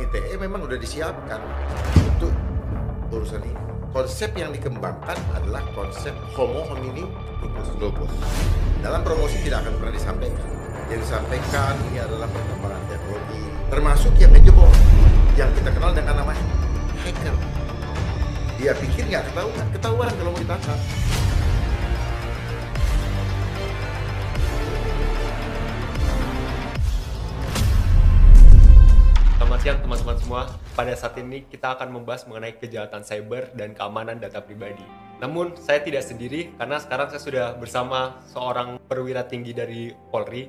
Undang-Undang ITE memang sudah disiapkan untuk urusan ini. Konsep yang dikembangkan adalah konsep homo homini lupus. Dalam promosi tidak akan pernah disampaikan. Yang disampaikan ini adalah perkembangan teknologi, termasuk yang ngejebol, yang kita kenal dengan nama hacker. Dia pikir nggak ketahuan kalau mau ditangkap. Selamat siang teman-teman semua. Pada saat ini kita akan membahas mengenai kejahatan cyber dan keamanan data pribadi. Namun saya tidak sendiri karena sekarang saya sudah bersama seorang perwira tinggi dari Polri.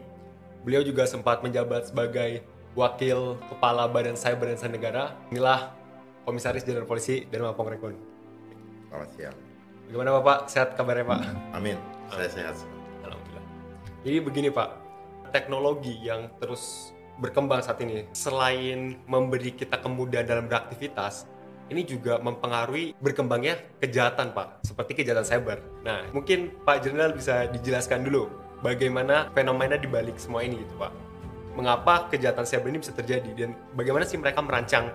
Beliau juga sempat menjabat sebagai Wakil Kepala Badan Cyber dan Sandi Negara. Inilah Komisaris Jenderal Polisi Dharma Pongrekon. Selamat siang. Bagaimana Bapak? Sehat kabarnya Pak? Amin. Saya sehat. Alhamdulillah. Jadi begini Pak, teknologi yang terus berkembang saat ini, selain memberi kita kemudahan dalam beraktivitas, ini juga mempengaruhi berkembangnya kejahatan Pak, seperti kejahatan cyber. Nah, mungkin Pak Jenderal bisa dijelaskan dulu bagaimana fenomena di balik semua ini gitu Pak. Mengapa kejahatan cyber ini bisa terjadi dan bagaimana sih mereka merancang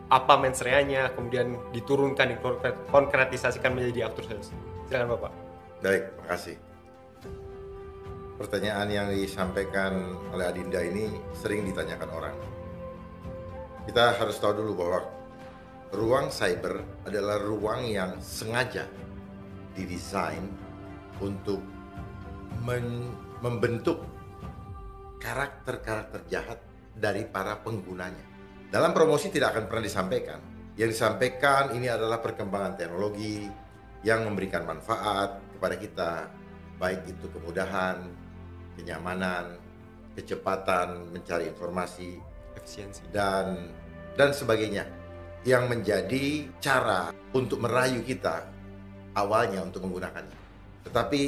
apa mens rea-nya, kemudian diturunkan, dikonkretisasikan menjadi aktor sales. Silakan Bapak. Baik, makasih. Pertanyaan yang disampaikan oleh Adinda ini sering ditanyakan orang. Kita harus tahu dulu bahwa ruang cyber adalah ruang yang sengaja didesain untuk membentuk karakter-karakter jahat dari para penggunanya. Dalam promosi tidak akan pernah disampaikan. Yang disampaikan ini adalah perkembangan teknologi yang memberikan manfaat kepada kita, baik itu kemudahan, kenyamanan, kecepatan mencari informasi, Efisiensi dan sebagainya, yang menjadi cara untuk merayu kita awalnya untuk menggunakannya. Tetapi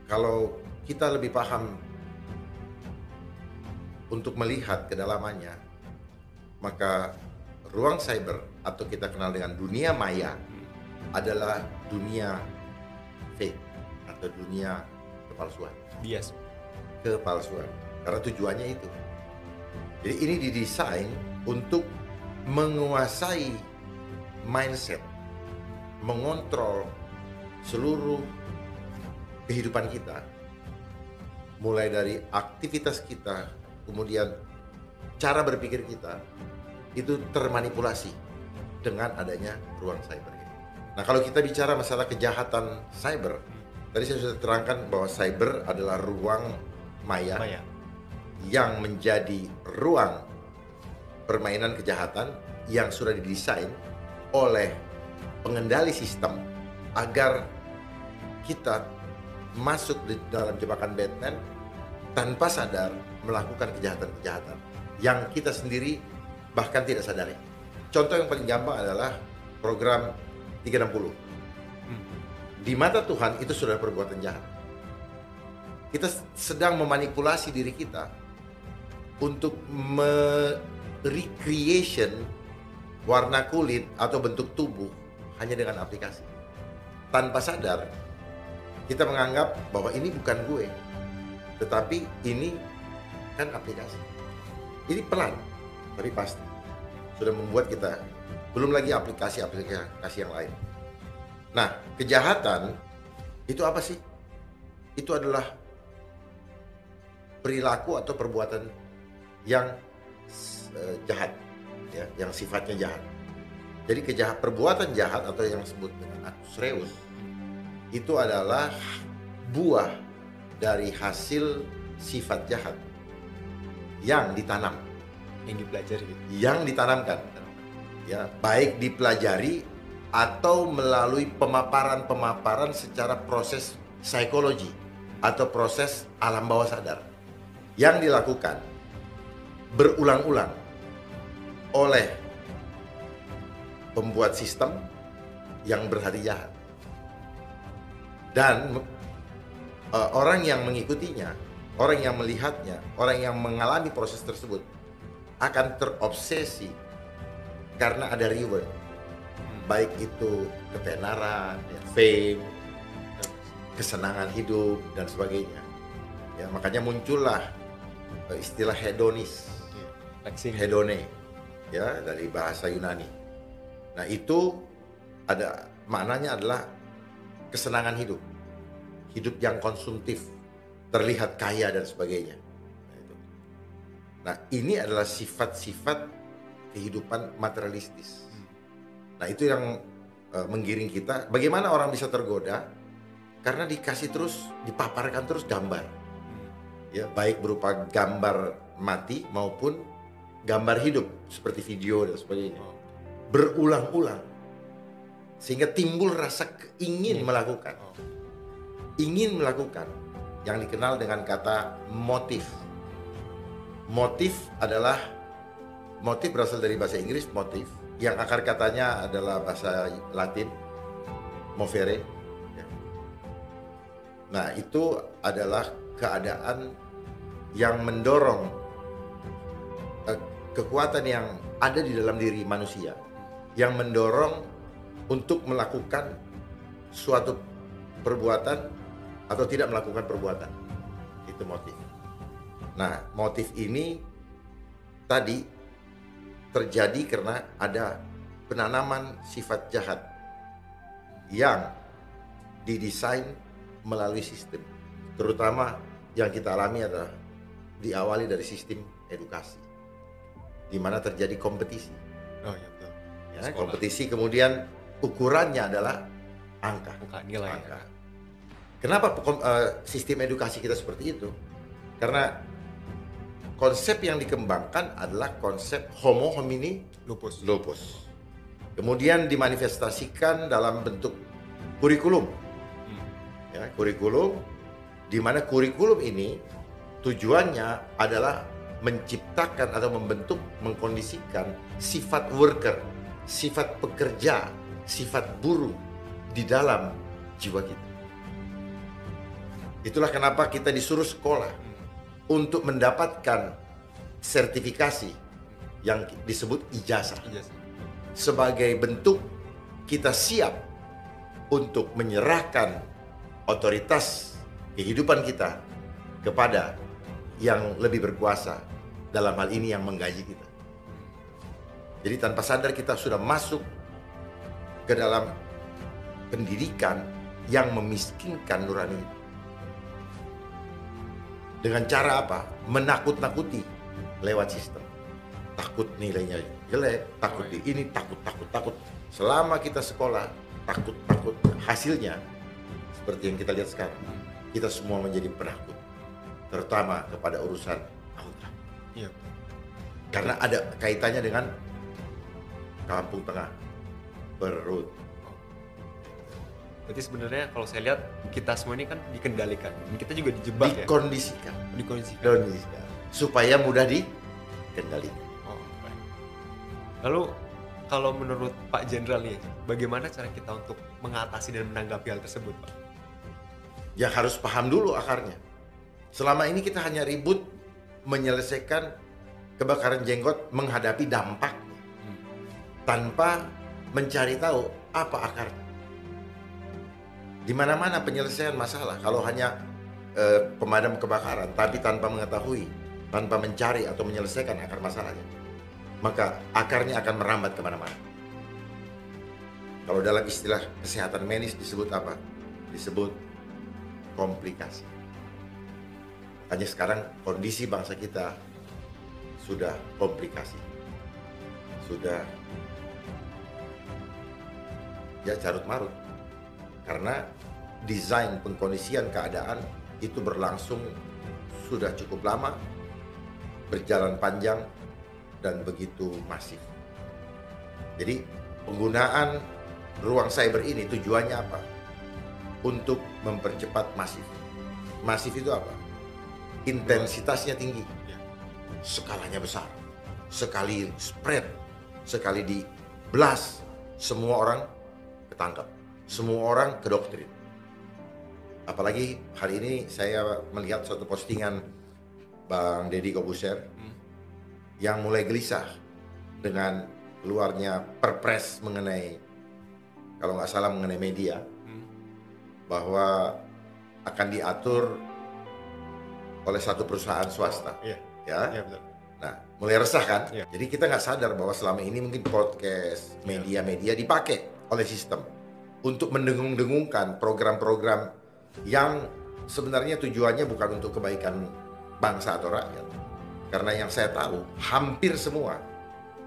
kalau kita lebih paham untuk melihat kedalamannya, maka ruang cyber atau kita kenal dengan dunia maya adalah dunia fake atau dunia kepalsuan. bias. Kepalsuan. Karena tujuannya itu. Jadi ini didesain untuk menguasai mindset, mengontrol seluruh kehidupan kita. Mulai dari aktivitas kita, kemudian cara berpikir kita, itu termanipulasi dengan adanya ruang cyber ini. Nah, kalau kita bicara masalah kejahatan cyber, tadi saya sudah terangkan bahwa cyber adalah ruang maya yang menjadi ruang permainan kejahatan yang sudah didesain oleh pengendali sistem agar kita masuk di dalam jebakan Batman tanpa sadar melakukan kejahatan-kejahatan yang kita sendiri bahkan tidak sadari. Contoh yang paling gampang adalah program 360. Di mata Tuhan itu sudah perbuatan jahat. Kita sedang memanipulasi diri kita untuk recreation warna kulit atau bentuk tubuh hanya dengan aplikasi. Tanpa sadar, kita menganggap bahwa ini bukan gue, tetapi ini kan aplikasi. Ini pelan, tapi pasti sudah membuat kita, belum lagi aplikasi-aplikasi yang lain. Nah, kejahatan itu apa sih? Itu adalah perilaku atau perbuatan yang jahat, ya, yang sifatnya jahat. Jadi perbuatan jahat atau yang disebut dengan actus reus itu adalah buah dari hasil sifat jahat yang ditanam, Yang dipelajari gitu. yang ditanamkan, ya, baik dipelajari atau melalui pemaparan secara proses psikologi atau proses alam bawah sadar yang dilakukan berulang-ulang oleh pembuat sistem yang berhati jahat. Dan orang yang mengikutinya, orang yang melihatnya, orang yang mengalami proses tersebut akan terobsesi karena ada reward. Baik itu ketenaran, ya, fame, kesenangan hidup, dan sebagainya. Ya, makanya muncullah istilah hedonis, hedone. ya, dari bahasa Yunani. Nah, itu ada maknanya adalah kesenangan hidup, hidup yang konsumtif, terlihat kaya dan sebagainya. Nah, ini adalah sifat-sifat kehidupan materialistis. Nah, itu yang menggiring kita. Bagaimana orang bisa tergoda? Karena dikasih terus, dipaparkan terus gambar, ya, baik berupa gambar mati maupun gambar hidup seperti video dan sebagainya, berulang-ulang, sehingga timbul rasa ingin melakukan, yang dikenal dengan kata motif. Motif berasal dari bahasa Inggris motif, yang akar katanya adalah bahasa Latin movere. Nah, itu adalah keadaan yang mendorong kekuatan yang ada di dalam diri manusia, yang mendorong untuk melakukan suatu perbuatan atau tidak melakukan perbuatan. Itu motif. Nah, motif ini tadi terjadi karena ada penanaman sifat jahat yang didesain melalui sistem. Terutama yang kita alami adalah diawali dari sistem edukasi, di mana terjadi kompetisi. Oh iya, betul. Ya, kompetisi, kemudian ukurannya adalah angka nilai. Angka. Kenapa sistem edukasi kita seperti itu? Karena konsep yang dikembangkan adalah konsep homo homini lupus. Kemudian dimanifestasikan dalam bentuk kurikulum. Ya, kurikulum, di mana kurikulum ini tujuannya adalah menciptakan atau membentuk, mengkondisikan sifat worker, sifat pekerja, sifat buruh di dalam jiwa kita. Itulah kenapa kita disuruh sekolah untuk mendapatkan sertifikasi yang disebut ijazah. Sebagai bentuk kita siap untuk menyerahkan otoritas kehidupan kita kepada yang lebih berkuasa, dalam hal ini yang menggaji kita. Jadi tanpa sadar kita sudah masuk ke dalam pendidikan yang memiskinkan nurani. Dengan cara apa? Menakut-nakuti lewat sistem. Takut nilainya jelek, takut di ini, takut. Selama kita sekolah, takut. Hasilnya seperti yang kita lihat sekarang, kita semua menjadi penakut, terutama kepada urusan autra. Iya. Karena ada kaitannya dengan kampung tengah, perut. Berarti sebenarnya kalau saya lihat kita semua ini kan dikendalikan, kita juga dijebak, Dikondisikan. Dikondisikan. Supaya mudah dikendalikan. Baik. Lalu kalau menurut Pak Jenderal nih, bagaimana cara kita untuk mengatasi dan menanggapi hal tersebut, Pak? Ya harus paham dulu akarnya. Selama ini kita hanya ribut menyelesaikan kebakaran jenggot, menghadapi dampaknya, tanpa mencari tahu apa akarnya. Di mana-mana penyelesaian masalah, kalau hanya pemadam kebakaran, tapi tanpa mengetahui, tanpa mencari atau menyelesaikan akar masalahnya, maka akarnya akan merambat kemana-mana. Kalau dalam istilah kesehatan medis disebut apa? Disebut komplikasi. Hanya sekarang kondisi bangsa kita sudah komplikasi, sudah ya carut marut, karena desain pengkondisian keadaan itu berlangsung sudah cukup lama, berjalan panjang dan begitu masif. Jadi penggunaan ruang cyber ini tujuannya apa? Untuk mempercepat masif. Masif itu apa? Intensitasnya tinggi, skalanya besar, sekali spread, sekali di blast, semua orang ketangkap, semua orang kedoktrin. Apalagi hari ini saya melihat suatu postingan Bang Deddy Kobuser yang mulai gelisah dengan keluarnya perpres mengenai, kalau nggak salah mengenai media, bahwa akan diatur oleh satu perusahaan swasta. Iya. Ya. Iya, betul. Nah, Mulai resah kan? Iya. Jadi kita nggak sadar bahwa selama ini mungkin podcast, media-media dipakai oleh sistem untuk mendengung-dengungkan program-program yang sebenarnya tujuannya bukan untuk kebaikan bangsa atau rakyat. Karena yang saya tahu, hampir semua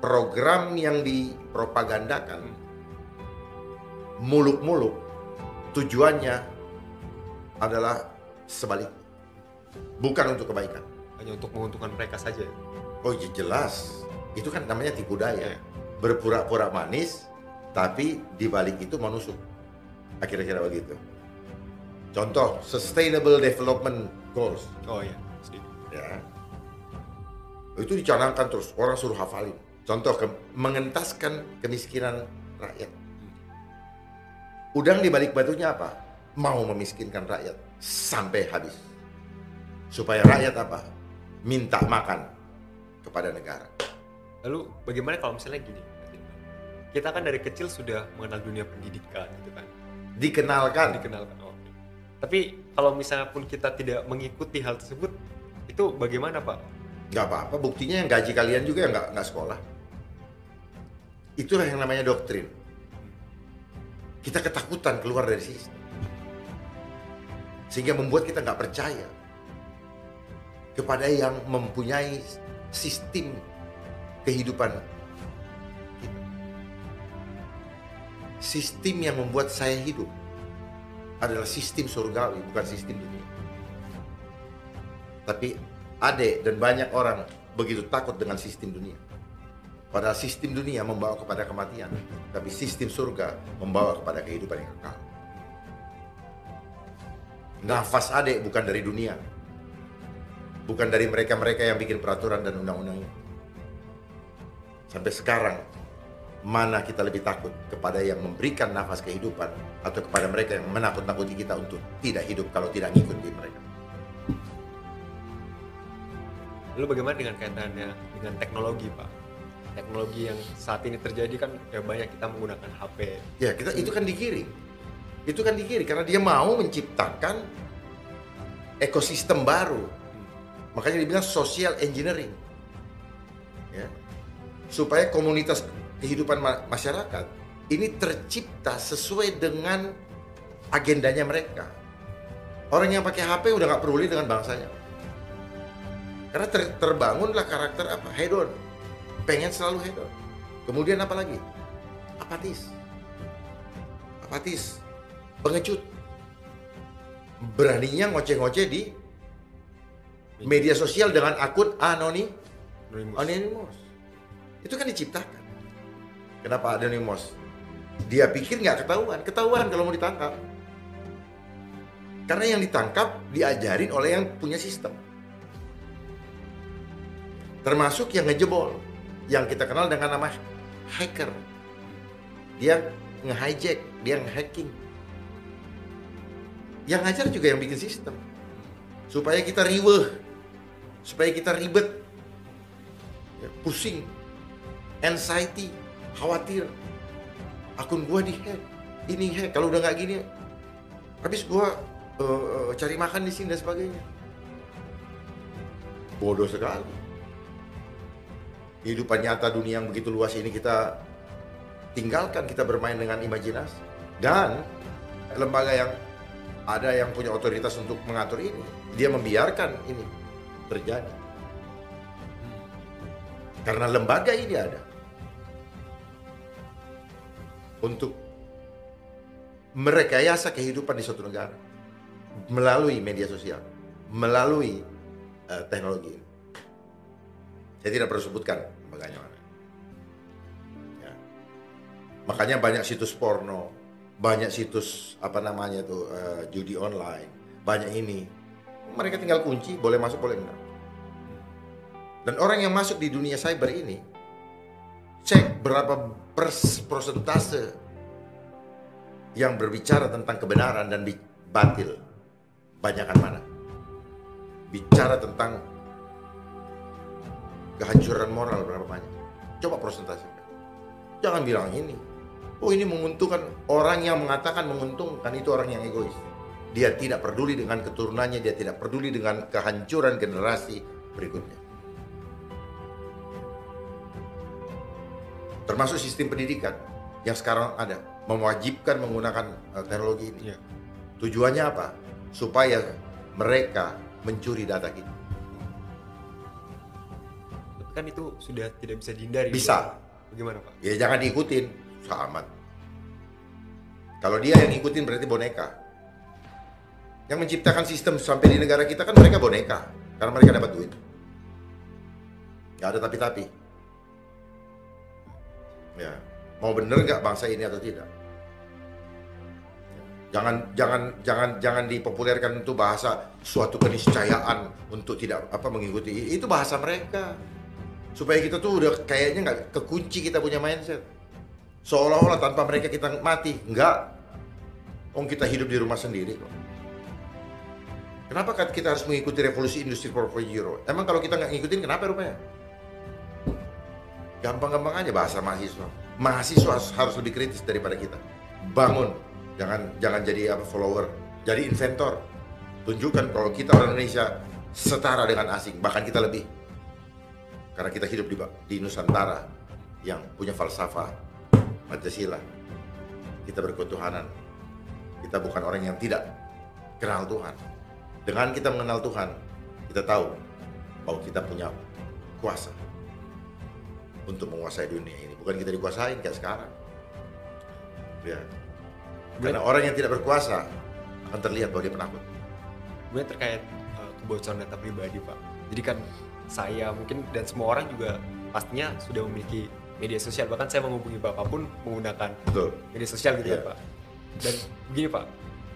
program yang dipropagandakan muluk-muluk tujuannya adalah sebaliknya. Bukan untuk kebaikan. Hanya untuk menguntungkan mereka saja. Oh ya jelas, itu kan namanya tipu daya. Iya. Berpura-pura manis, tapi dibalik itu menusuk. Kira-kira begitu. Contoh, Sustainable Development Goals. Oh iya, sedikit. Ya. Itu dicanangkan terus, orang suruh hafalin. Contoh, mengentaskan kemiskinan rakyat. Udang di balik batunya apa? Mau memiskinkan rakyat sampai habis. Supaya rakyat apa? Minta makan kepada negara. Lalu bagaimana kalau misalnya gini? Kita kan dari kecil sudah mengenal dunia pendidikan gitu kan. Dikenalkan. Oke. Tapi kalau misalnya pun kita tidak mengikuti hal tersebut, itu bagaimana Pak? Nggak apa-apa, buktinya yang gaji kalian juga yang nggak sekolah. Itulah yang namanya doktrin. Kita ketakutan keluar dari sistem. Sehingga membuat kita nggak percaya kepada yang mempunyai sistem kehidupan kita. Sistem yang membuat saya hidup adalah sistem surgawi, bukan sistem dunia. Tapi Ade dan banyak orang begitu takut dengan sistem dunia. Padahal sistem dunia membawa kepada kematian, tapi sistem surga membawa kepada kehidupan yang kekal. Nafas Ade bukan dari dunia. Bukan dari mereka-mereka yang bikin peraturan dan undang-undang ini. Sampai sekarang, mana kita lebih takut kepada yang memberikan nafas kehidupan atau kepada mereka yang menakut-nakuti kita untuk tidak hidup kalau tidak ngikutin mereka. Lalu bagaimana dengan kaitannya dengan teknologi Pak? Teknologi yang saat ini terjadi kan ya banyak kita menggunakan HP. Ya, itu kan digiring. Itu kan digiring karena dia mau menciptakan ekosistem baru. Makanya dibilang social engineering. Ya. Supaya komunitas kehidupan masyarakat ini tercipta sesuai dengan agendanya mereka. Orang yang pakai HP udah nggak peduli dengan bangsanya. Karena terbangunlah karakter apa? Hedon. Pengen selalu hedon. Kemudian apa lagi? Apatis. Apatis. Pengecut. Beraninya ngoceh-ngoceh di media sosial dengan akun anonymous. Itu kan diciptakan. Kenapa anonymous? Dia pikir nggak ketahuan kalau mau ditangkap. Karena yang ditangkap diajarin oleh yang punya sistem. Termasuk yang ngejebol, yang kita kenal dengan nama hacker. Dia nge-hijack, dia nge-hacking. Yang ngajar juga yang bikin sistem. Supaya kita riweh, supaya kita ribet, ya, pusing, anxiety, khawatir. Akun gua di-hack, ini hack. Kalau udah nggak gini, habis gua cari makan di sini dan sebagainya. Bodoh sekali. Kehidupan nyata dunia yang begitu luas ini kita tinggalkan, kita bermain dengan imajinasi. Dan lembaga yang ada yang punya otoritas untuk mengatur ini, dia membiarkan ini terjadi. Karena lembaga ini ada untuk merekayasa kehidupan di suatu negara melalui media sosial, melalui teknologi ini. Saya tidak perlu sebutkan lembaganya mana. Ya. Makanya banyak situs porno, banyak situs judi online, banyak ini. Mereka tinggal kunci, boleh masuk boleh enggak. Dan orang yang masuk di dunia cyber ini, cek berapa persentase yang berbicara tentang kebenaran dan batil, banyakan mana. Bicara tentang kehancuran moral berapa banyak. Coba persentase. Jangan bilang ini. Oh ini menguntungkan. Orang yang mengatakan menguntungkan itu orang yang egois. Dia tidak peduli dengan keturunannya, dia tidak peduli dengan kehancuran generasi berikutnya. termasuk sistem pendidikan yang sekarang ada, mewajibkan menggunakan teknologi ini. Iya. Tujuannya apa? Supaya mereka mencuri data kita. Tapi kan itu sudah tidak bisa dihindari. Bisa. Bagaimana Pak? Ya jangan diikutin, sama. Kalau dia yang ngikutin berarti boneka. Yang menciptakan sistem sampai di negara kita kan mereka boneka, karena mereka dapat duit. Gak ada tapi-tapi. Ya, mau bener nggak bangsa ini atau tidak? Jangan dipopulerkan untuk bahasa suatu keniscayaan untuk tidak mengikuti. Itu bahasa mereka. Supaya kita tuh udah kayaknya nggak kekunci kita punya mindset. Seolah-olah tanpa mereka kita mati. Enggak. Kita hidup di rumah sendiri kok. Kenapa kita harus mengikuti revolusi industri 4.0? Emang kalau kita nggak ngikutin kenapa rupanya? Gampang-gampang aja bahasa mahasiswa. Mahasiswa harus lebih kritis daripada kita. Bangun. Jangan jadi follower. Jadi inventor. Tunjukkan kalau kita orang Indonesia setara dengan asing. Bahkan kita lebih. Karena kita hidup di Nusantara yang punya falsafah Pancasila. Kita berketuhanan. Kita bukan orang yang tidak kenal Tuhan. Dengan kita mengenal Tuhan, kita tahu bahwa kita punya kuasa untuk menguasai dunia ini. Bukan kita dikuasain kayak sekarang. Ya. Karena orang yang tidak berkuasa akan terlihat bahwa dia penakut. Kemudian terkait kebocoran data pribadi Pak. Jadi kan saya mungkin dan semua orang juga pastinya sudah memiliki media sosial. Bahkan saya menghubungi Bapak pun menggunakan media sosial gitu ya Pak. Dan begini Pak,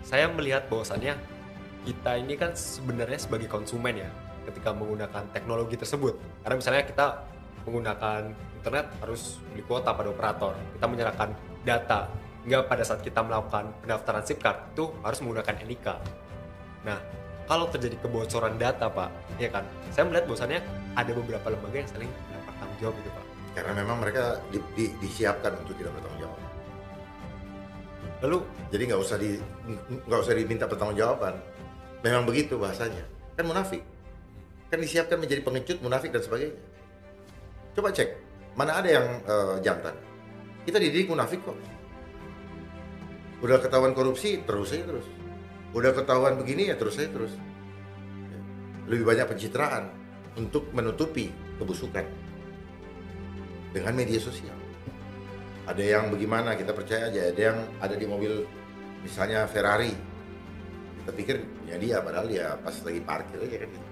saya melihat bahwasannya kita ini kan sebenarnya sebagai konsumen ya ketika menggunakan teknologi tersebut. Karena misalnya kita menggunakan internet harus beli kuota pada operator. Kita menyerahkan data. Hingga pada saat kita melakukan pendaftaran SIM card itu harus menggunakan NIK. Nah, kalau terjadi kebocoran data Pak, ya kan, saya melihat bahwasannya ada beberapa lembaga yang saling mendapat tanggung jawab gitu Pak. Karena memang mereka disiapkan untuk tidak bertanggung jawab. Lalu, jadi nggak usah diminta pertanggungjawaban. Memang begitu bahasanya. Kan munafik. Kan disiapkan menjadi pengecut, munafik dan sebagainya. Coba cek, mana ada yang jantan. Kita dididik munafik kok. Udah ketahuan korupsi, terus aja terus. Udah ketahuan begini ya terus aja terus. Lebih banyak pencitraan untuk menutupi kebusukan dengan media sosial. Ada yang bagaimana, kita percaya aja. Ada yang ada di mobil, misalnya Ferrari. Kita pikir punya dia, padahal dia pas lagi parkir aja kan gitu.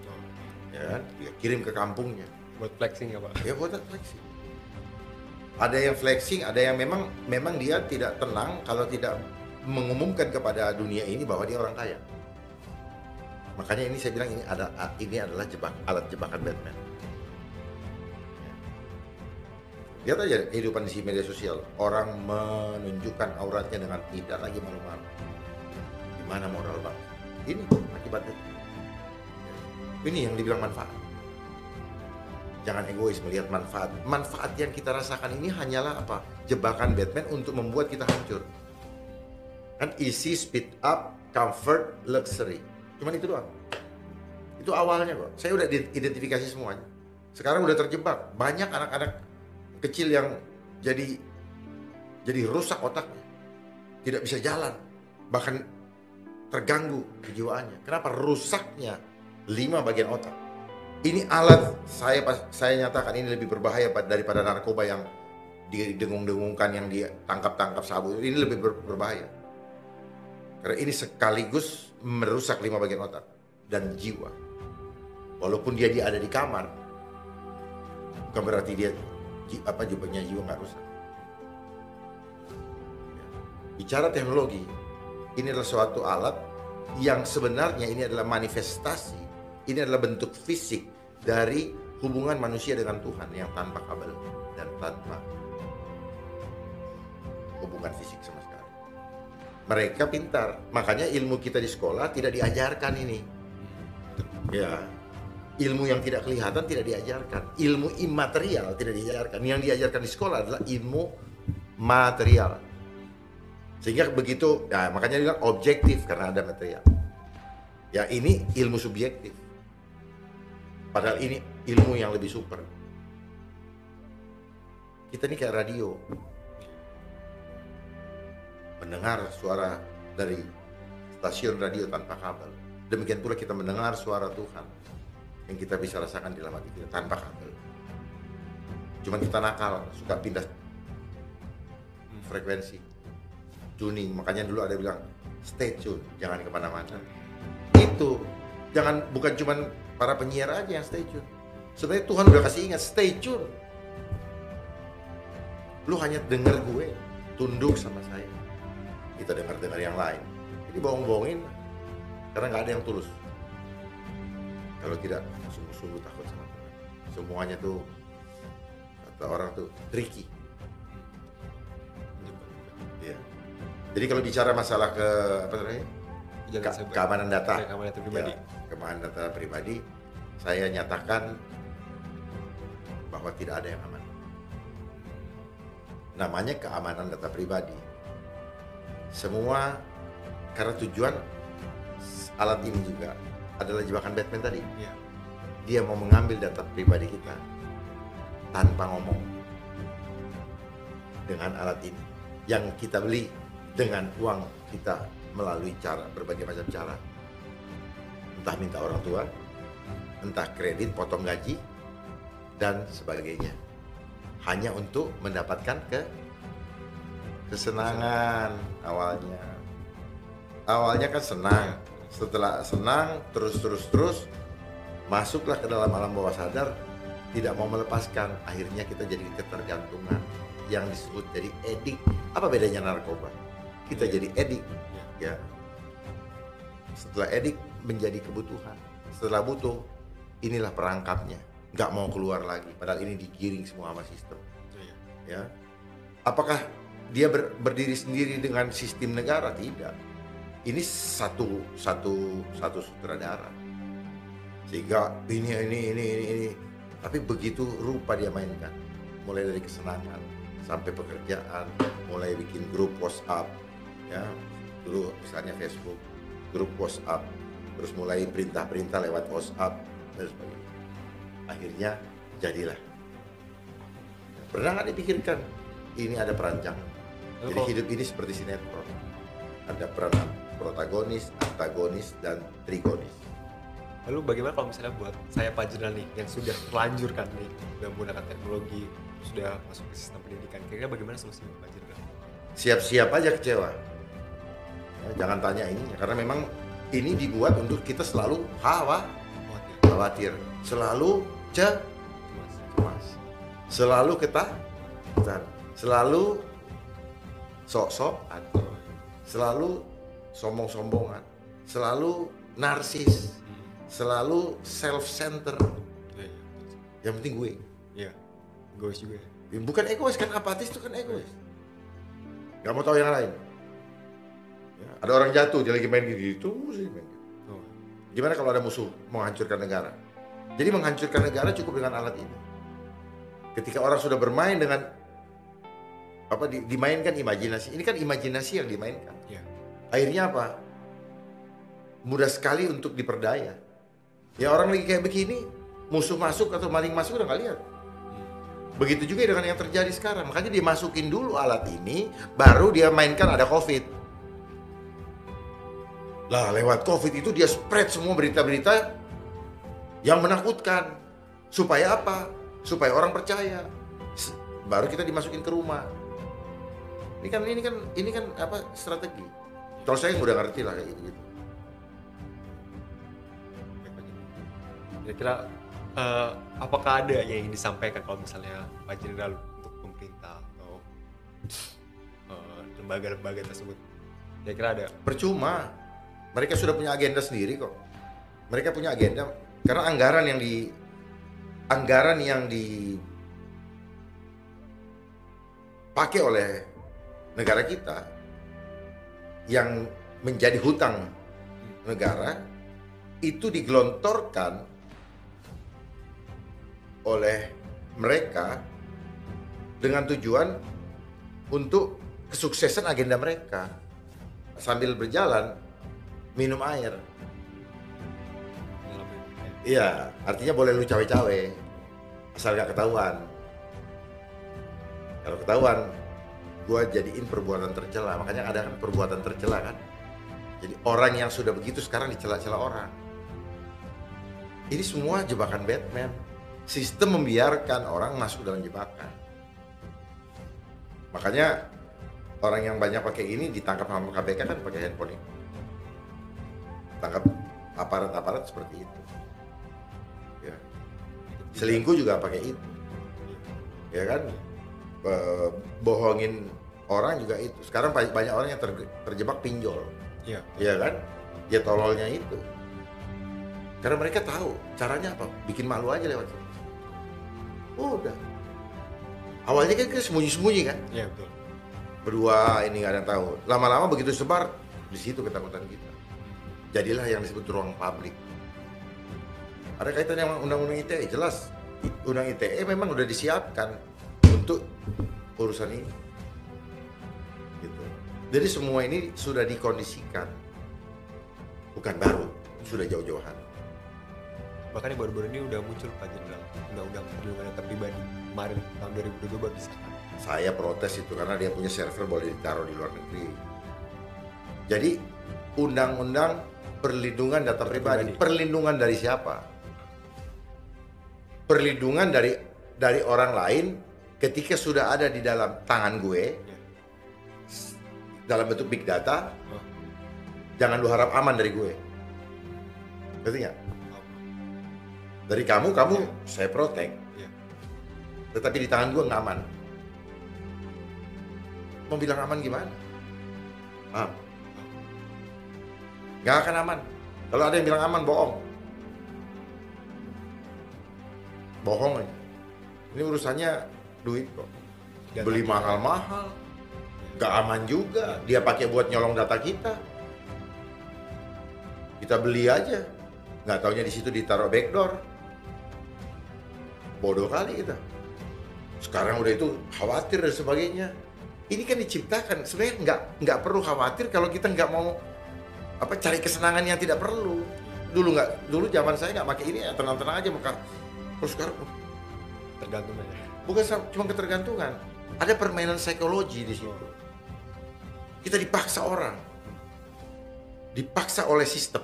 Ya kan? Dia kirim ke kampungnya. Buat flexing ya Pak? Ya buat flexing. Ada yang flexing, ada yang memang dia tidak tenang kalau tidak mengumumkan kepada dunia ini bahwa dia orang kaya. Makanya ini saya bilang ini adalah alat jebakan Batman. Lihat aja kehidupan di media sosial, orang menunjukkan auratnya dengan tidak lagi malu-malu. Gimana moral bangsa? Ini akibatnya. Ini yang dibilang manfaat. Jangan egois melihat manfaat. Manfaat yang kita rasakan ini hanyalah apa? Jebakan Batman untuk membuat kita hancur. Kan easy, speed up, comfort, luxury. Cuman itu doang. Itu awalnya kok. Saya udah identifikasi semuanya. Sekarang udah terjebak. Banyak anak-anak kecil yang jadi rusak otaknya. Tidak bisa jalan. Bahkan terganggu kejiwaannya. Kenapa? Rusaknya 5 bagian otak. Ini alat saya nyatakan ini lebih berbahaya daripada narkoba yang didengung-dengungkan, yang ditangkap-tangkap sabu. Ini lebih berbahaya. Karena ini sekaligus merusak 5 bagian otak dan jiwa. Walaupun dia ada di kamar, bukan berarti dia jubahnya jiwa nggak rusak. Bicara teknologi, ini adalah suatu alat yang sebenarnya ini adalah manifestasi, ini adalah bentuk fisik dari hubungan manusia dengan Tuhan yang tanpa kabel dan tanpa hubungan fisik sama sekali. Mereka pintar, makanya ilmu kita di sekolah tidak diajarkan ini. Ya, ilmu yang tidak kelihatan tidak diajarkan, ilmu imaterial tidak diajarkan. Yang diajarkan di sekolah adalah ilmu material. Sehingga begitu, ya makanya bilang objektif karena ada material. Ya ini ilmu subjektif. Padahal ini ilmu yang lebih super. Kita ini kayak radio, mendengar suara dari stasiun radio tanpa kabel. Demikian pula kita mendengar suara Tuhan yang kita bisa rasakan di dalam hati kita tanpa kabel. Cuman kita nakal, suka pindah frekuensi, tuning. Makanya dulu ada bilang stay tune, jangan kemana-mana. Itu bukan cuman para penyiar aja yang stay tune. Sebenarnya Tuhan udah kasih ingat, stay tune. Lu hanya denger gue, tunduk sama saya. Kita dengar yang lain. Jadi bohong-bohongin, karena nggak ada yang tulus. Kalau tidak sungguh-sungguh takut sama Tuhan. Semuanya tuh kata orang tuh tricky. Ya. Jadi kalau bicara masalah keamanan data, keamanan data pribadi, saya nyatakan bahwa tidak ada yang aman. Namanya keamanan data pribadi. Semua karena tujuan alat ini juga adalah jebakan Batman tadi. Ya. Dia mau mengambil data pribadi kita tanpa ngomong dengan alat ini yang kita beli dengan uang kita melalui berbagai macam cara. Entah minta orang tua, entah kredit, potong gaji, dan sebagainya. Hanya untuk mendapatkan kesenangan awalnya. Awalnya kan senang. Setelah senang, terus masuklah ke dalam alam bawah sadar, tidak mau melepaskan. Akhirnya kita jadi ketergantungan yang disebut jadi edik. Apa bedanya narkoba? Kita jadi edik. Ya. Setelah edik menjadi kebutuhan. Setelah butuh, inilah perangkapnya. Nggak mau keluar lagi, padahal ini digiring semua sama sistem. Ya, apakah dia berdiri sendiri dengan sistem negara? Tidak. Ini satu sutradara. Sehingga ini. Tapi begitu rupa dia mainkan, mulai dari kesenangan sampai pekerjaan, mulai bikin grup WhatsApp, ya dulu misalnya Facebook, grup WhatsApp, terus mulai perintah-perintah lewat WhatsApp dan sebagainya. Akhirnya jadilah. Pernah nggak dipikirkan ini ada perancangan? Jadi hidup ini seperti sinetron. Ada peran protagonis, antagonis, dan trigonis. Lalu bagaimana kalau misalnya buat saya Pak Jenal nih yang sudah terlanjur kan nih, sudah menggunakan teknologi, sudah masuk ke sistem pendidikan, kira-kira bagaimana solusinya Pak Jenal? Siap-siap aja kecewa. Ya, jangan tanya ini, karena memang ini dibuat untuk kita selalu khawatir, selalu cemas, selalu ketakutan, selalu sok-sokan, selalu sombong-sombongan, selalu narsis, selalu self-center. Yang penting gue. Iya, egois juga. Bukan egois, kan apatis itu kan egois. Gak mau tahu yang lain. Ya, ada orang jatuh, dia lagi main gitu sih main. Gimana kalau ada musuh mau hancurkan negara? Jadi menghancurkan negara cukup dengan alat ini. Ketika orang sudah bermain dengan dimainkan imajinasi. Ini kan imajinasi yang dimainkan. Ya. Akhirnya apa? Mudah sekali untuk diperdaya. Ya orang lagi kayak begini, musuh masuk atau maling masuk udah nggak lihat. Begitu juga dengan yang terjadi sekarang. Makanya dimasukin dulu alat ini, baru dia mainkan ada COVID. Lah lewat COVID itu dia spread semua berita-berita yang menakutkan. Supaya apa? Supaya orang percaya. Baru kita dimasukin ke rumah. Ini kan apa strategi. Kalau saya udah ngerti lah kayak gitu. Kira-kira apakah ada yang ingin disampaikan kalau misalnya Pak Jenderal untuk pemerintah atau lembaga-lembaga tersebut? Kira-kira ada? Percuma. Mereka sudah punya agenda sendiri kok. Mereka punya agenda karena anggaran yang dipakai oleh negara kita yang menjadi hutang negara itu digelontorkan oleh mereka dengan tujuan untuk kesuksesan agenda mereka. Sambil berjalan minum air. Iya, artinya boleh lu cawe-cawe asal gak ketahuan. Kalau ketahuan, gue jadiin perbuatan tercela. Makanya ada kan perbuatan tercela kan. Jadi orang yang sudah begitu sekarang dicela-cela orang. Ini semua jebakan Batman. Sistem membiarkan orang masuk dalam jebakan. Makanya orang yang banyak pakai ini ditangkap sama KPK kan pakai handphone ini. Tangkap aparat-aparat seperti itu. Ya. Selingkuh juga pakai itu. Ya kan? Bohongin orang juga itu. Sekarang banyak orang yang terjebak pinjol. Iya. Iya kan? Dia tololnya itu. Karena mereka tahu caranya apa? Bikin malu aja lewat situ. Udah. Awalnya kan kita sembunyi-sembunyi kan? Iya, betul. Berdua ini nggak ada yang tahu. Lama-lama begitu sebar, di situ ketakutan kita. Jadilah yang disebut ruang publik. Ada kaitannya dengan undang-undang ITE, jelas. Undang ITE memang udah disiapkan untuk urusan ini. Gitu. Jadi semua ini sudah dikondisikan. Bukan baru, sudah jauh-jauh hari. Bahkan yang baru-baru ini udah muncul Pak Jenderal, undang-undang perlindungan data pribadi kemarin tahun 2022 bisa. Saya protes itu karena dia punya server boleh ditaruh di luar negeri. Jadi undang-undang perlindungan data pribadi, perlindungan dari siapa? Perlindungan dari orang lain ketika sudah ada di dalam tangan gue, dalam bentuk big data. Jangan lu harap aman dari gue. Ngerti nggak? Dari kamu saya protect. Tetapi di tangan gue nggak aman. Mau bilang aman gimana? Nggak akan aman. Kalau ada yang bilang aman, bohong. Bohong aja. Ini urusannya duit kok. Beli mahal-mahal. Nggak aman juga. Dia pakai buat nyolong data kita. Kita beli aja. Nggak taunya di situ ditaruh backdoor. Bodoh kali kita. Sekarang udah itu khawatir dan sebagainya. Ini kan diciptakan. Sebenarnya nggak perlu khawatir kalau kita nggak mau cari kesenangan yang tidak perlu. Dulu zaman saya nggak pakai ini ya tenang-tenang aja muka. Terus sekarang tergantung aja. Bukan cuma ketergantungan. Ada permainan psikologi di situ. Kita dipaksa orang. Dipaksa oleh sistem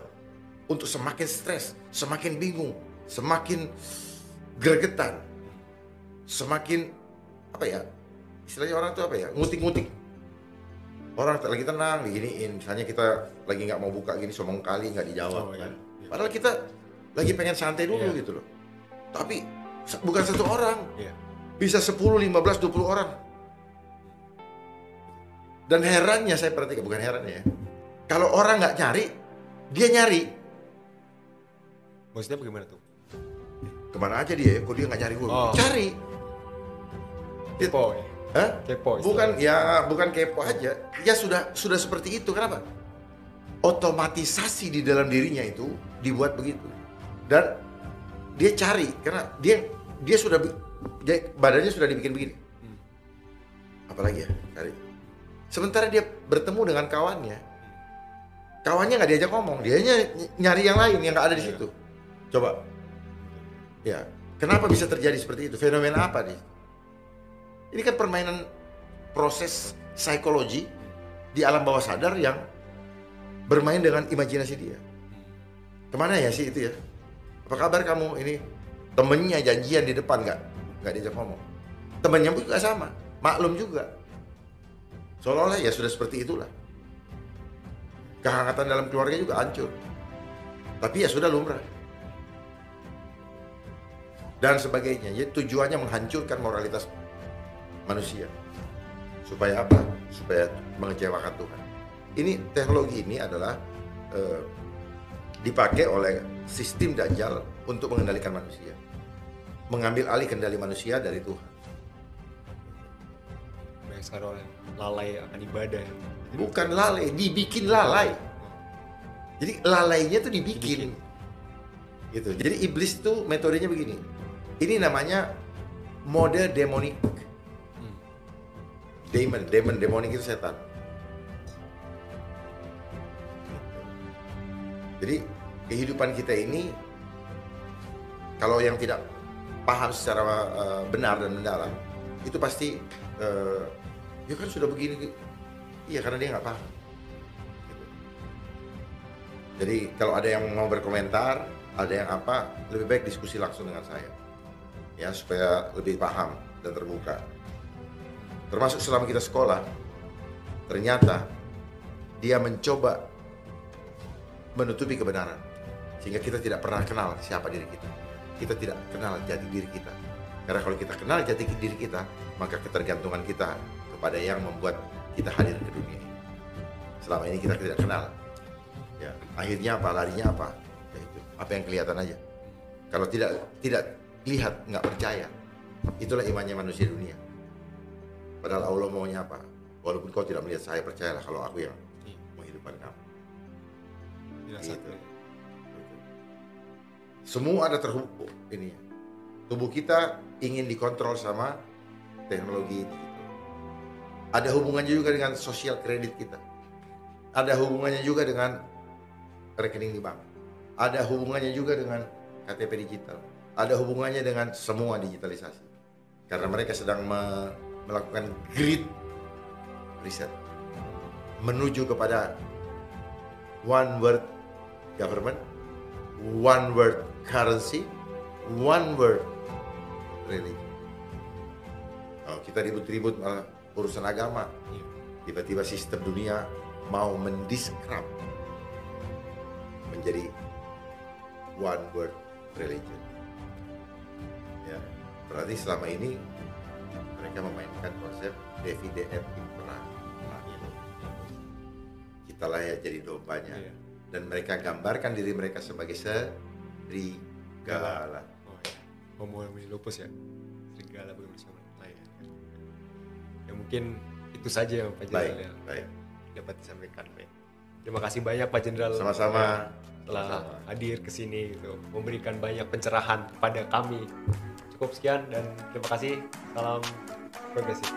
untuk semakin stres, semakin bingung, semakin gregetan, semakin istilahnya orang tuh ngutik-ngutik. Orang lagi tenang, diginiin. Misalnya kita lagi nggak mau buka gini, somong kali nggak dijawab kan. Padahal kita lagi pengen santai dulu gitu loh. Tapi bukan satu orang, bisa 10, 15, 20 orang. Dan herannya saya perhatikan, bukan herannya ya. Kalau orang nggak nyari, dia nyari. Maksudnya bagaimana tuh? Kemana aja dia? Kok dia nggak nyari gue? Cari. Kepo ya? Hah? Kepo. Bukan kepo aja. Ya sudah seperti itu. Kenapa? Otomatisasi di dalam dirinya itu dibuat begitu. Dan dia cari karena dia sudah badannya sudah dibikin begini. Apalagi ya cari. Sementara dia bertemu dengan kawannya nggak diajak ngomong, dia nyari yang lain yang nggak ada di situ. Coba, ya kenapa bisa terjadi seperti itu? Fenomena apa nih? Ini kan permainan proses psikologi di alam bawah sadar yang bermain dengan imajinasi dia. Kemana ya sih itu ya? Apa kabar kamu? Ini temennya janjian di depan nggak diajak ngomong. Temennya pun juga sama, maklum juga. Seolah-olah ya sudah seperti itulah. Kehangatan dalam keluarga juga hancur. Tapi ya sudah lumrah. Dan sebagainya. Jadi tujuannya menghancurkan moralitas manusia. Supaya apa? Supaya mengecewakan Tuhan. Ini teknologi ini adalah dipakai oleh sistem Dajjal untuk mengendalikan manusia. Mengambil alih kendali manusia dari Tuhan. Banyak sekali orang lalai akan ibadah. Bukan lalai, dibikin lalai. Jadi lalainya tuh dibikin. Gitu. Jadi iblis tuh metodenya begini. Ini namanya mode demonik. Demonik itu setan. Jadi kehidupan kita ini kalau yang tidak paham secara benar dan mendalam, itu pasti ya kan sudah begini. Iya, karena dia nggak paham. Gitu. Jadi kalau ada yang mau berkomentar, ada yang apa, lebih baik diskusi langsung dengan saya, ya, supaya lebih paham dan terbuka. Termasuk selama kita sekolah, ternyata dia mencoba menutupi kebenaran, sehingga kita tidak pernah kenal siapa diri kita. Kita tidak kenal jati diri kita. Karena kalau kita kenal jati diri kita, maka ketergantungan kita kepada yang membuat kita hadir ke dunia ini. Selama ini kita tidak kenal. Ya, akhirnya apa? Larinya apa? Ya itu. Apa yang kelihatan aja. Kalau tidak lihat, nggak percaya. Itulah imannya manusia dunia. Padahal Allah maunya apa? Walaupun kau tidak melihat saya, percayalah kalau aku yang menghidupkan kamu. Gitu. Semua ada terhubung ini. Tubuh kita ingin dikontrol sama teknologi itu. Ada hubungannya juga dengan sosial kredit kita. Ada hubungannya juga dengan rekening di bank. Ada hubungannya juga dengan KTP digital. Ada hubungannya dengan semua digitalisasi. Karena mereka sedang melakukan great riset menuju kepada one world government, one world currency, one world religion. Kalau kita ribut-ribut malah urusan agama, tiba-tiba sistem dunia mau mendiskrap menjadi one world religion. Ya, berarti selama ini mereka memainkan konsep divide et impera. Kita layak jadi dombanya, dan mereka gambarkan diri mereka sebagai serigala. Homo lupus ya, serigala bersama lain. Ya mungkin itu saja yang Pak Jenderal yang dapat disampaikan. Baik. Terima kasih banyak Pak Jenderal. Sama-sama. Telah hadir ke sini gitu, memberikan banyak pencerahan kepada kami. Cukup sekian dan terima kasih. Salam progresif.